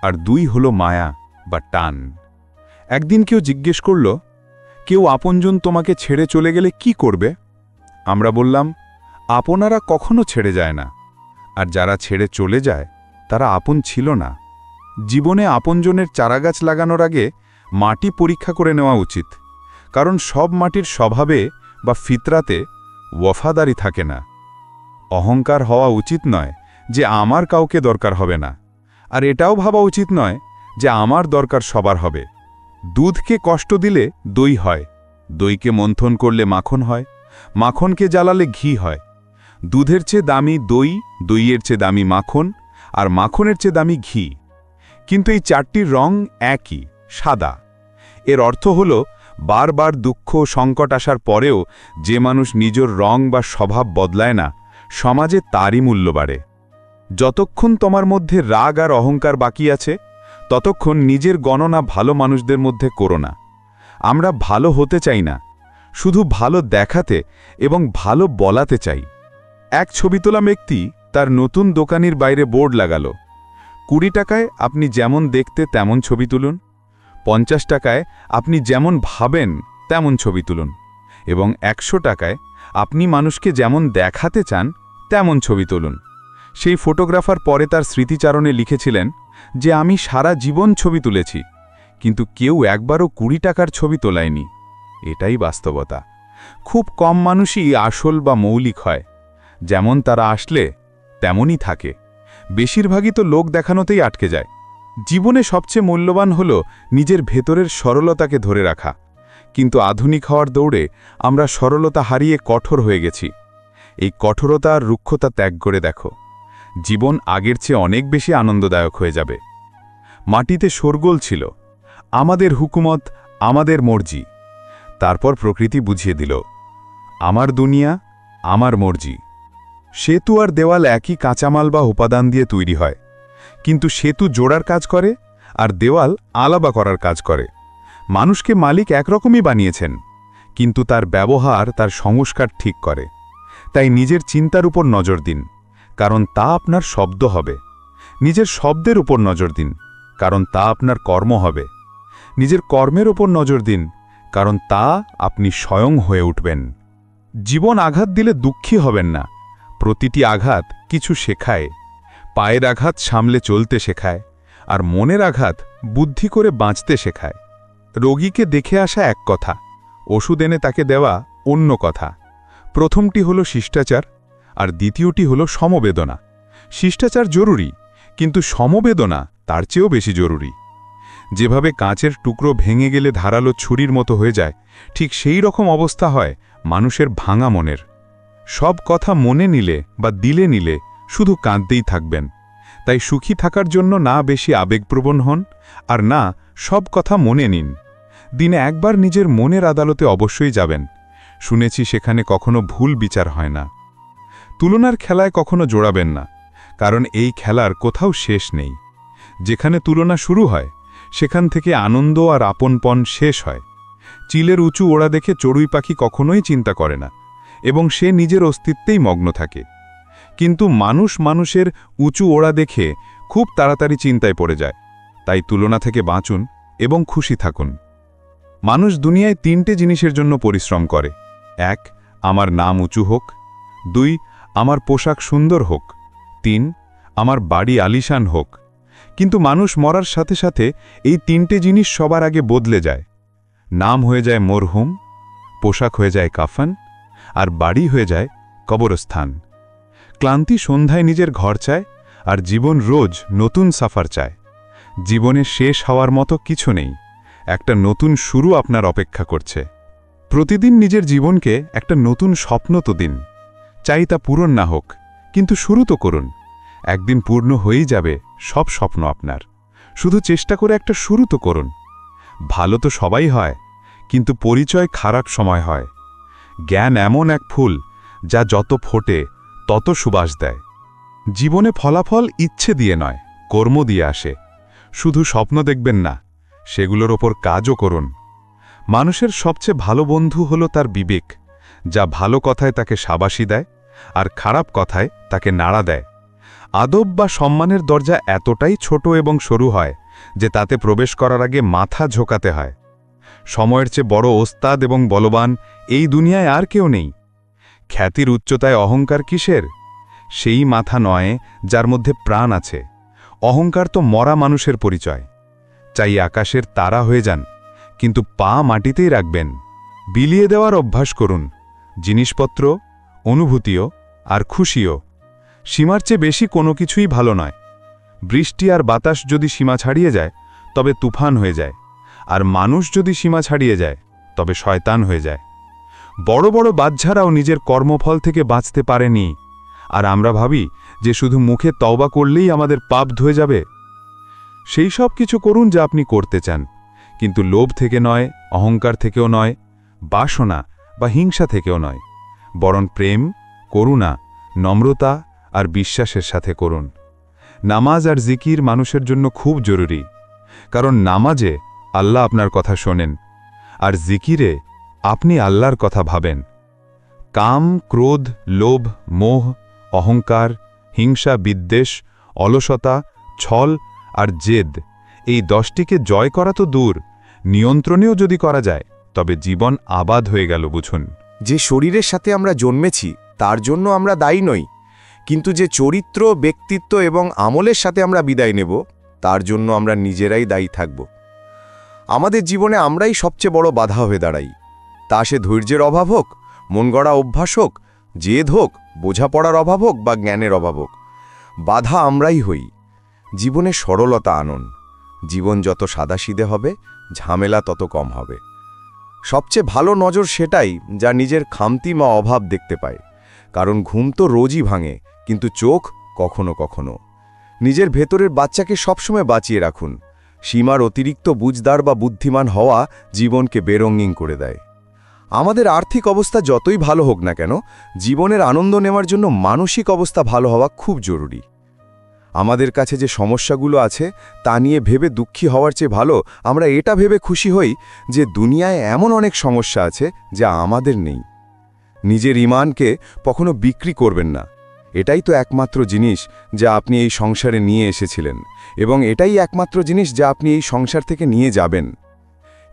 আর 2 হলো মায়া বা টান। একদিন কেউ জিজ্ঞেস করল, কেউ আপনজন তোমাকে ছেড়ে চলে গেলে কি করবে? আমরা বললাম, আপনারা কখনো ছেড়ে যায় না, আর যারা ছেড়ে চলে যায় তারা আপন ছিল না। জীবনে আপনজনের চারাগাছ লাগানোর আগে মাটি পরীক্ষা করে নেওয়া উচিত, কারণ সব মাটির স্বভাবে বা ফিতরাতে ওয়াফাদারি থাকে না। অহংকার হওয়া উচিত নয় যে আমার কাউকে দরকার হবে না, আর এটাও ভাবা উচিত নয় যে আমার দরকার সবার হবে। দুধকে কষ্ট দিলে দই হয়, দইকে মন্থন করলে মাখন হয়, মাখনকে জ্বালালে ঘি হয়। দুধের চেয়ে দামি দই, দইয়ের চেয়ে দামি মাখন, আর মাখনের চেয়ে দামি ঘি। কিন্তু এই চারটির রং একই, সাদা। এর অর্থ হল, বারবার দুঃখ সংকট আসার পরেও যে মানুষ নিজের রং বা স্বভাব বদলায় না, সমাজে তারই মূল্য বাড়ে। যতক্ষণ তোমার মধ্যে রাগ আর অহংকার বাকি আছে, ততক্ষণ নিজের গণনা ভালো মানুষদের মধ্যে করো না। আমরা ভালো হতে চাই না, শুধু ভালো দেখাতে এবং ভালো বলাতে চাই। এক ছবি তোলা ব্যক্তি তার নতুন দোকানের বাইরে বোর্ড লাগালো, 20 টাকায় আপনি যেমন দেখতে তেমন ছবি তুলুন, 50 টাকায় আপনি যেমন ভাবেন তেমন ছবি তুলুন, এবং 100 টাকায় আপনি মানুষকে যেমন দেখাতে চান তেমন ছবি তুলুন। সেই ফটোগ্রাফার পরে তার স্মৃতিচারণে লিখেছিলেন যে আমি সারা জীবন ছবি তুলেছি, কিন্তু কেউ একবারও 20 টাকার ছবি তোলায়নি। এটাই বাস্তবতা। খুব কম মানুষই আসল বা মৌলিক হয়। যেমন তারা আসলে তেমনই থাকে। বেশিরভাগই তো লোক দেখানোতেই আটকে যায়। জীবনে সবচেয়ে মূল্যবান হল নিজের ভেতরের সরলতাকে ধরে রাখা, কিন্তু আধুনিক হওয়ার দৌড়ে আমরা সরলতা হারিয়ে কঠোর হয়ে গেছি। এই কঠোরতা আর রুক্ষতা ত্যাগ করে দেখো, জীবন আগের চেয়ে অনেক বেশি আনন্দদায়ক হয়ে যাবে। মাটিতে শোরগোল ছিল, আমাদের হুকুমত, আমাদের মর্জি। তারপর প্রকৃতি বুঝিয়ে দিল, আমার দুনিয়া, আমার মর্জি। সেতু আর দেওয়াল একই কাঁচামাল বা উপাদান দিয়ে তৈরি হয়, কিন্তু সেতু জোড়ার কাজ করে আর দেওয়াল আলাদা করার কাজ করে। মানুষকে মালিক একরকমই বানিয়েছেন, কিন্তু তার ব্যবহার তার সংস্কার ঠিক করে। তাই নিজের চিন্তার উপর নজর দিন, কারণ তা আপনার শব্দ হবে। নিজের শব্দের উপর নজর দিন, কারণ তা আপনার কর্ম হবে। নিজের কর্মের উপর নজর দিন, কারণ তা আপনি স্বয়ং হয়ে উঠবেন। জীবন আঘাত দিলে দুঃখী হবেন না। প্রতিটি আঘাত কিছু শেখায়। পায়ের আঘাত সামলে চলতে শেখায়, আর মনের আঘাত বুদ্ধি করে বাঁচতে শেখায়। রোগীকে দেখে আসা এক কথা, ওষুধ এনে তাকে দেওয়া অন্য কথা। প্রথমটি হলো শিষ্টাচার, আর দ্বিতীয়টি হলো সমবেদনা। শিষ্টাচার জরুরি, কিন্তু সমবেদনা তার চেয়েও বেশি জরুরি। যেভাবে কাঁচের টুকরো ভেঙে গেলে ধারালো ছুরির মতো হয়ে যায়, ঠিক সেই রকম অবস্থা হয় মানুষের ভাঙা মনের। সব কথা মনে নিলে বা দিলে নিলে শুধু কাঁদতেই থাকবেন। তাই সুখী থাকার জন্য না বেশি আবেগপ্রবণ হন, আর না সব কথা মনে নিন। দিনে একবার নিজের মনের আদালতে অবশ্যই যাবেন। শুনেছি সেখানে কখনো ভুল বিচার হয় না। তুলনার খেলায় কখনো জোড়াবেন না, কারণ এই খেলার কোথাও শেষ নেই। যেখানে তুলনা শুরু হয়, সেখান থেকে আনন্দ আর আপনপন শেষ হয়। চিলের উঁচু ওড়া দেখে চড়ুই পাখি কখনোই চিন্তা করে না, এবং সে নিজের অস্তিত্বেই মগ্ন থাকে। কিন্তু মানুষ মানুষের উঁচু ওড়া দেখে খুব তাড়াতাড়ি চিন্তায় পড়ে যায়। তাই তুলনা থেকে বাঁচুন এবং খুশি থাকুন। মানুষ দুনিয়ায় 3টে জিনিসের জন্য পরিশ্রম করে। 1, আমার নাম উঁচু হোক। 2, আমার পোশাক সুন্দর হোক। 3, আমার বাড়ি আলিশান হোক। কিন্তু মানুষ মরার সাথে সাথে এই 3টে জিনিস সবার আগে বদলে যায়। নাম হয়ে যায় মরহুম, পোশাক হয়ে যায় কাফন, আর বাড়ি হয়ে যায় কবরস্থান। ক্লান্তি সন্ধ্যায় নিজের ঘর চায়, আর জীবন রোজ নতুন সফর চায়। জীবনে শেষ হওয়ার মতো কিছু নেই, একটা নতুন শুরু আপনার অপেক্ষা করছে। প্রতিদিন নিজের জীবনকে একটা নতুন স্বপ্ন তো দিন। চাই তা পূরণ না হোক, কিন্তু শুরু তো করুন। একদিন পূর্ণ হয়েই যাবে সব স্বপ্ন আপনার। শুধু চেষ্টা করে একটা শুরু তো করুন। ভালো তো সবাই হয়, কিন্তু পরিচয় খারাপ সময় হয়। জ্ঞান এমন এক ফুল যা যত ফোটে তত সুবাস দেয়। জীবনে ফলাফল ইচ্ছে দিয়ে নয়, কর্ম দিয়ে আসে। শুধু স্বপ্ন দেখবেন না, সেগুলোর ওপর কাজও করুন। মানুষের সবচেয়ে ভালো বন্ধু হলো তার বিবেক, যা ভালো কথায় তাকে শাবাশি দেয় আর খারাপ কথায় তাকে নাড়া দেয়। আদব বা সম্মানের দরজা এতটাই ছোট এবং সরু হয় যে তাতে প্রবেশ করার আগে মাথা ঝোঁকাতে হয়। সময়ের চেয়ে বড় ওস্তাদ এবং বলবান এই দুনিয়ায় আর কেউ নেই। খ্যাতির উচ্চতায় অহংকার কিসের? সেই মাথা নয় যার মধ্যে প্রাণ আছে। অহংকার তো মরা মানুষের পরিচয়। চাই আকাশের তারা হয়ে যান, কিন্তু পা মাটিতেই রাখবেন। বিলিয়ে দেওয়ার অভ্যাস করুন, জিনিসপত্র, অনুভূতিও আর খুশিও। সীমার চেয়ে বেশি কোনো কিছুই ভালো নয়। বৃষ্টি আর বাতাস যদি সীমা ছাড়িয়ে যায় তবে তুফান হয়ে যায়, আর মানুষ যদি সীমা ছাড়িয়ে যায় তবে শয়তান হয়ে যায়। বড় বড় বাচ্চারাও নিজের কর্মফল থেকে বাঁচতে পারেনি, আর আমরা ভাবি যে শুধু মুখে তওবা করলেই আমাদের পাপ ধুয়ে যাবে। সেই সব কিছু করুন যা আপনি করতে চান, কিন্তু লোভ থেকে নয়, অহংকার থেকেও নয়, বাসনা বা হিংসা থেকেও নয়, বরং প্রেম, করুণা, নম্রতা আর বিশ্বাসের সাথে করুন। নামাজ আর জিকির মানুষের জন্য খুব জরুরি, কারণ নামাজে আল্লাহ আপনার কথা শোনেন, আর জিকিরে আপনি আল্লাহর কথা ভাবেন। কাম, ক্রোধ, লোভ, মোহ, অহংকার, হিংসা, বিদ্বেষ, অলসতা, ছল আর জেদ, এই 10টিকে জয় করা তো দূর, নিয়ন্ত্রণেও যদি করা যায় তবে জীবন আবাদ হয়ে গেল বুঝুন। যে শরীরের সাথে আমরা জন্মেছি তার জন্য আমরা দায়ী নই, কিন্তু যে চরিত্র, ব্যক্তিত্ব এবং আমলের সাথে আমরা বিদায় নেব তার জন্য আমরা নিজেরাই দায়ী থাকব। আমাদের জীবনে আমরাই সবচেয়ে বড় বাধা হয়ে দাঁড়াই, তা সে ধৈর্যের অভাব হোক, মন গড়া অভ্যাস হোক, জেদ হোক, বোঝাপড়ার অভাব হোক বা জ্ঞানের অভাব হোক। বাধা আমরাই হই। জীবনে সরলতা আনুন। জীবন যত সাদাসিধে হবে, ঝামেলা তত কম হবে। সবচেয়ে ভালো নজর সেটাই যা নিজের খামতি বা অভাব দেখতে পায়, কারণ ঘুম তো রোজই ভাঙে, কিন্তু চোখ কখনো কখনো। নিজের ভেতরের বাচ্চাকে সবসময় বাঁচিয়ে রাখুন। সীমার অতিরিক্ত বুঝদার বা বুদ্ধিমান হওয়া জীবনকে বেরঙিন করে দেয়। আমাদের আর্থিক অবস্থা যতই ভালো হোক না কেন, জীবনের আনন্দ নেওয়ার জন্য মানসিক অবস্থা ভালো হওয়া খুব জরুরি। আমাদের কাছে যে সমস্যাগুলো আছে তা নিয়ে ভেবে দুঃখী হওয়ার চেয়ে ভালো আমরা এটা ভেবে খুশি হই যে দুনিয়ায় এমন অনেক সমস্যা আছে যা আমাদের নেই। নিজের ঈমানকে কখনো বিক্রি করবেন না। এটাই তো একমাত্র জিনিস যা আপনি এই সংসারে নিয়ে এসেছিলেন, এবং এটাই একমাত্র জিনিস যা আপনি এই সংসার থেকে নিয়ে যাবেন।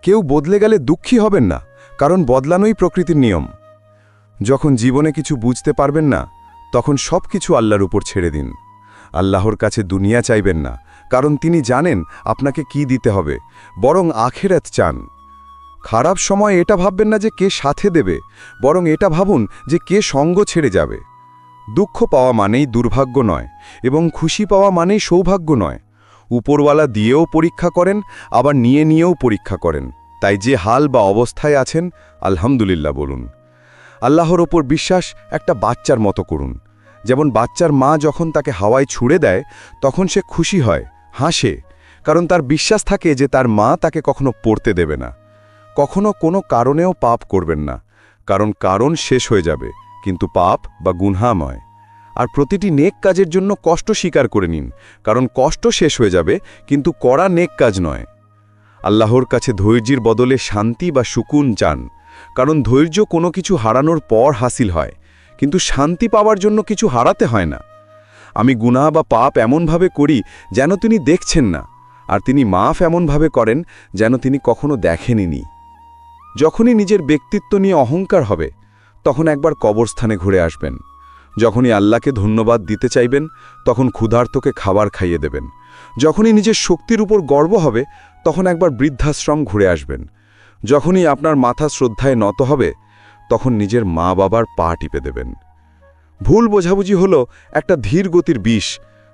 কেউ বদলে গেলে দুঃখী হবেন না, কারণ বদলানোই প্রকৃতির নিয়ম। যখন জীবনে কিছু বুঝতে পারবেন না, তখন সব কিছু আল্লাহর উপর ছেড়ে দিন। আল্লাহর কাছে দুনিয়া চাইবেন না, কারণ তিনি জানেন আপনাকে কি দিতে হবে, বরং আখিরাত চান। খারাপ সময় এটা ভাববেন না যে কে সাথে দেবে, বরং এটা ভাবুন যে কে সঙ্গ ছেড়ে যাবে। দুঃখ পাওয়া মানেই দুর্ভাগ্য নয়, এবং খুশি পাওয়া মানেই সৌভাগ্য নয়। উপরওয়ালা দিয়েও পরীক্ষা করেন, আবার নিয়েও পরীক্ষা করেন। তাই যে হাল বা অবস্থায় আছেন, আলহামদুলিল্লাহ বলুন। আল্লাহর ওপর বিশ্বাস একটা বাচ্চার মতো করুন। যেমন বাচ্চার মা যখন তাকে হাওয়ায় ছুড়ে দেয় তখন সে খুশি হয়, হাসে, কারণ তার বিশ্বাস থাকে যে তার মা তাকে কখনো পড়তে দেবে না। কখনো কোনো কারণেও পাপ করবেন না, কারণ শেষ হয়ে যাবে, কিন্তু পাপ বা গুনহাময়। আর প্রতিটি নেক কাজের জন্য কষ্ট স্বীকার করে নিন, কারণ কষ্ট শেষ হয়ে যাবে, কিন্তু করা নেক কাজ নয়। আল্লাহর কাছে ধৈর্যের বদলে শান্তি বা সুকুন চান, কারণ ধৈর্য কোনো কিছু হারানোর পর হাসিল হয়, কিন্তু শান্তি পাওয়ার জন্য কিছু হারাতে হয় না। আমি গুনাহ বা পাপ এমনভাবে করি যেন তিনি দেখছেন না, আর তিনি মাফ এমনভাবে করেন যেন তিনি কখনো দেখেননি। যখনই নিজের ব্যক্তিত্ব নিয়ে অহংকার হবে, তখন একবার কবরস্থানে ঘুরে আসবেন। যখনই আল্লাহকে ধন্যবাদ দিতে চাইবেন, তখন ক্ষুধার্তকে খাবার খাইয়ে দেবেন। যখনই নিজের শক্তির উপর গর্ব হবে, তখন একবার বৃদ্ধাশ্রম ঘুরে আসবেন। যখনই আপনার মাথা শ্রদ্ধায় নত হবে, তখন নিজের মা বাবার পা টিপে দেবেন। ভুল বোঝাবুঝি হলো একটা ধীর গতির বিষ,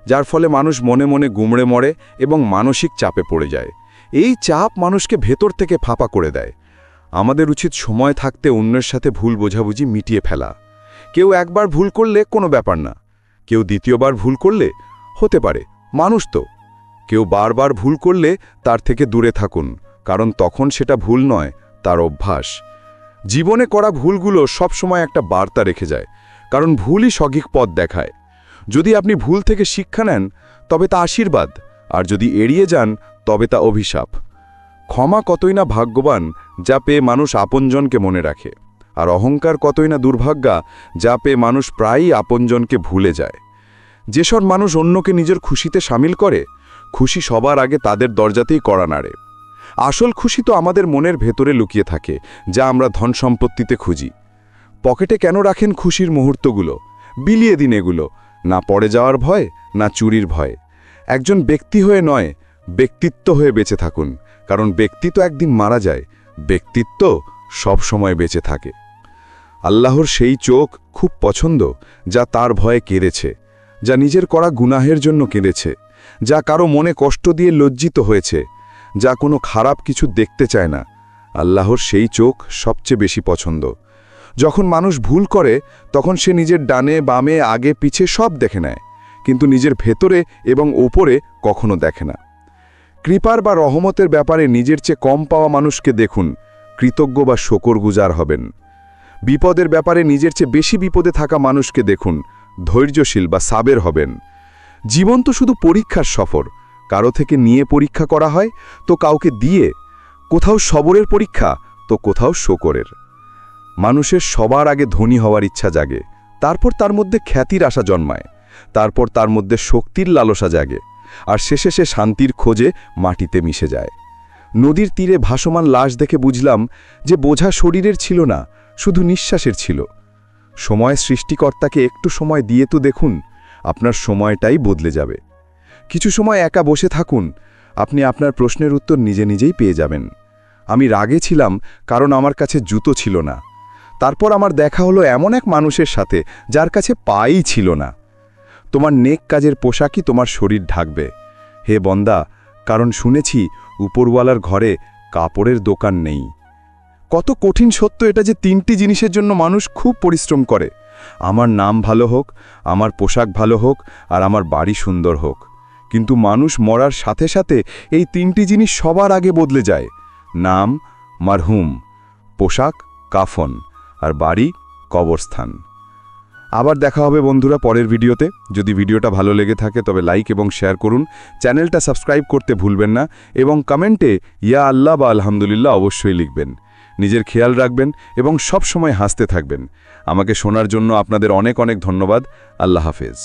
যার ফলে মানুষ মনে মনে গুমড়ে মরে এবং মানসিক চাপে পড়ে যায়। এই চাপ মানুষকে ভেতর থেকে ফাঁপা করে দেয়। আমাদের উচিত সময় থাকতে অন্যের সাথে ভুল বোঝাবুঝি মিটিয়ে ফেলা। কেউ একবার ভুল করলে কোনো ব্যাপার না, কেউ দ্বিতীয়বার ভুল করলে হতে পারে, মানুষ তো। কেউ বারবার ভুল করলে তার থেকে দূরে থাকুন, কারণ তখন সেটা ভুল নয়, তার অভ্যাস। জীবনে করা ভুলগুলো সবসময় একটা বার্তা রেখে যায়, কারণ ভুলই সঠিক পথ দেখায়। যদি আপনি ভুল থেকে শিক্ষা নেন, তবে তা আশীর্বাদ, আর যদি এড়িয়ে যান, তবে তা অভিশাপ। ক্ষমা কতই না ভাগ্যবান যা পেয়ে মানুষ আপনজনকে মনে রাখে, আর অহংকার কতই না দুর্ভাগ্যা যা পেয়ে মানুষ প্রায়ই আপনজনকে ভুলে যায়। যেসব মানুষ অন্যকে নিজের খুশিতে সামিল করে, খুশি সবার আগে তাদের দরজাতেই কড়া নাড়ে। আসল খুশি তো আমাদের মনের ভেতরে লুকিয়ে থাকে, যা আমরা ধন সম্পত্তিতে খুঁজি। পকেটে কেন রাখেন খুশির মুহূর্তগুলো? বিলিয়ে দিন এগুলো, না পড়ে যাওয়ার ভয়, না চুরির ভয়। একজন ব্যক্তি হয়ে নয়, ব্যক্তিত্ব হয়ে বেঁচে থাকুন, কারণ ব্যক্তি তো একদিন মারা যায়, ব্যক্তিত্ব সব সময় বেঁচে থাকে। আল্লাহর সেই চোখ খুব পছন্দ যা তার ভয়ে কেঁদেছে, যা নিজের করা গুনাহের জন্য কেঁদেছে, যা কারো মনে কষ্ট দিয়ে লজ্জিত হয়েছে, যা কোনো খারাপ কিছু দেখতে চায় না। আল্লাহর সেই চোখ সবচেয়ে বেশি পছন্দ। যখন মানুষ ভুল করে তখন সে নিজের ডানে বামে আগে পিছে সব দেখে নেয়, কিন্তু নিজের ভেতরে এবং ওপরে কখনো দেখে না। কৃপার বা রহমতের ব্যাপারে নিজের চেয়ে কম পাওয়া মানুষকে দেখুন, কৃতজ্ঞ বা শকরগুজার হবেন। বিপদের ব্যাপারে নিজের চেয়ে বেশি বিপদে থাকা মানুষকে দেখুন, ধৈর্যশীল বা সাবের হবেন। জীবন তো শুধু পরীক্ষার সফর, কারো থেকে নিয়ে পরীক্ষা করা হয় তো কাউকে দিয়ে, কোথাও সবরের পরীক্ষা তো কোথাও শকরের। মানুষের সবার আগে ধনী হওয়ার ইচ্ছা জাগে, তারপর তার মধ্যে খ্যাতির আশা জন্মায়, তারপর তার মধ্যে শক্তির লালসা জাগে, আর শেষে সে শান্তির খোঁজে মাটিতে মিশে যায়। নদীর তীরে ভাসমান লাশ দেখে বুঝলাম যে বোঝা শরীরের ছিল না, শুধু নিঃশ্বাসের ছিল। সময় সৃষ্টিকর্তাকে একটু সময় দিয়ে তো দেখুন, আপনার সময়টাই বদলে যাবে। কিছু সময় একা বসে থাকুন, আপনি আপনার প্রশ্নের উত্তর নিজে নিজেই পেয়ে যাবেন। আমি রাগে ছিলাম কারণ আমার কাছে জুতো ছিল না। তারপর আমার দেখা হলো এমন এক মানুষের সাথে যার কাছে পাই ছিল না। তোমার নেক কাজের পোশাকই তোমার শরীর ঢাকবে, হে বন্দা, কারণ শুনেছি উপরওয়ালার ঘরে কাপড়ের দোকান নেই। কত কঠিন সত্য এটা যে 3টি জিনিসের জন্য মানুষ খুব পরিশ্রম করে। আমার নাম ভালো হোক, আমার পোশাক ভালো হোক, আর আমার বাড়ি সুন্দর হোক। কিন্তু মানুষ মরার সাথে সাথে এই 3টি জিনিস সবার আগে বদলে যায়। নাম মারহুম, পোশাক কাফন, আর বাড়ি কবরস্থান। আবার দেখা হবে বন্ধুরা পরের ভিডিওতে। যদি ভিডিওটা ভালো লেগে থাকে তবে লাইক এবং শেয়ার করুন, চ্যানেলটা সাবস্ক্রাইব করতে ভুলবেন না, এবং কমেন্টে ইয়া আল্লাহ বা আলহামদুলিল্লাহ অবশ্যই লিখবেন। নিজের খেয়াল রাখবেন এবং সব সময় হাসতে থাকবেন। আমাকে শোনার জন্য আপনাদের অনেক অনেক ধন্যবাদ। আল্লাহ হাফেজ।